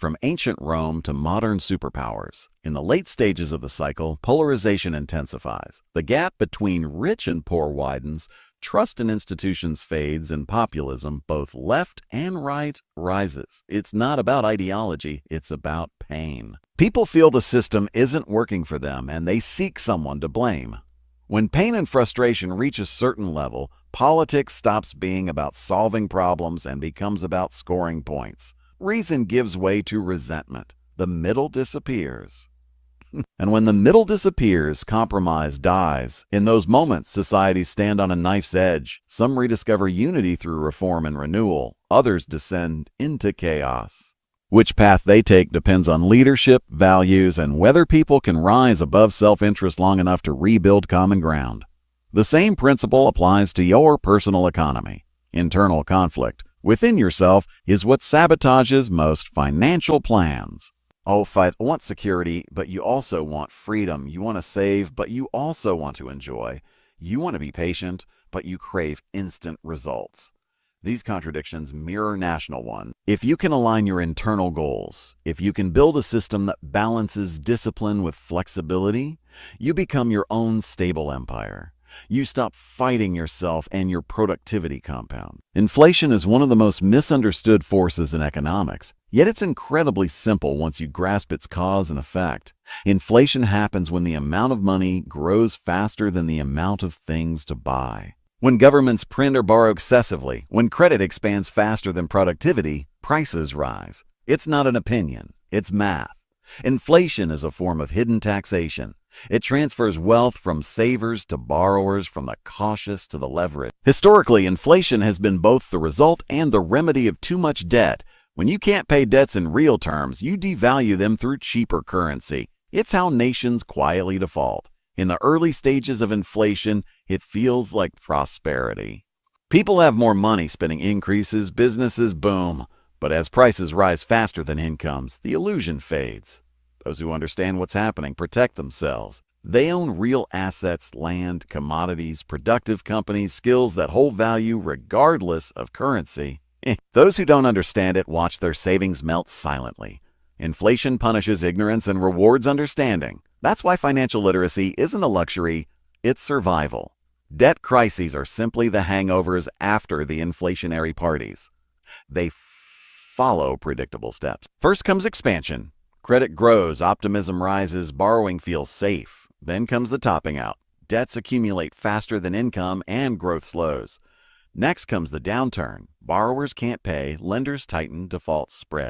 from ancient Rome to modern superpowers. In the late stages of the cycle, polarization intensifies. The gap between rich and poor widens, trust in institutions fades, and populism, both left and right, rises. It's not about ideology, it's about pain. People feel the system isn't working for them, and they seek someone to blame. When pain and frustration reach a certain level, politics stops being about solving problems and becomes about scoring points. Reason gives way to resentment. The middle disappears. And when the middle disappears, compromise dies. In those moments, societies stand on a knife's edge. Some rediscover unity through reform and renewal. Others descend into chaos. Which path they take depends on leadership, values, and whether people can rise above self-interest long enough to rebuild common ground. The same principle applies to your personal economy. Internal conflict within yourself is what sabotages most financial plans. Oh, I want security, but you also want freedom. You want to save, but you also want to enjoy. You want to be patient, but you crave instant results. These contradictions mirror national ones. If you can align your internal goals, if you can build a system that balances discipline with flexibility, you become your own stable empire. You stop fighting yourself and your productivity compound. Inflation is one of the most misunderstood forces in economics, yet it's incredibly simple once you grasp its cause and effect. Inflation happens when the amount of money grows faster than the amount of things to buy. When governments print or borrow excessively, when credit expands faster than productivity, prices rise. It's not an opinion, it's math. Inflation is a form of hidden taxation. It transfers wealth from savers to borrowers, from the cautious to the leveraged. Historically, inflation has been both the result and the remedy of too much debt. When you can't pay debts in real terms, you devalue them through cheaper currency. It's how nations quietly default. In the early stages of inflation, it feels like prosperity. People have more money, spending increases, businesses boom. But as prices rise faster than incomes, the illusion fades. Those who understand what's happening protect themselves. They own real assets, land, commodities, productive companies, skills that hold value regardless of currency. Those who don't understand it watch their savings melt silently. Inflation punishes ignorance and rewards understanding. That's why financial literacy isn't a luxury, it's survival. Debt crises are simply the hangovers after the inflationary parties. They follow predictable steps. First comes expansion. Credit grows, optimism rises, borrowing feels safe. Then comes the topping out. Debts accumulate faster than income and growth slows. Next comes the downturn. Borrowers can't pay, lenders tighten, defaults spread.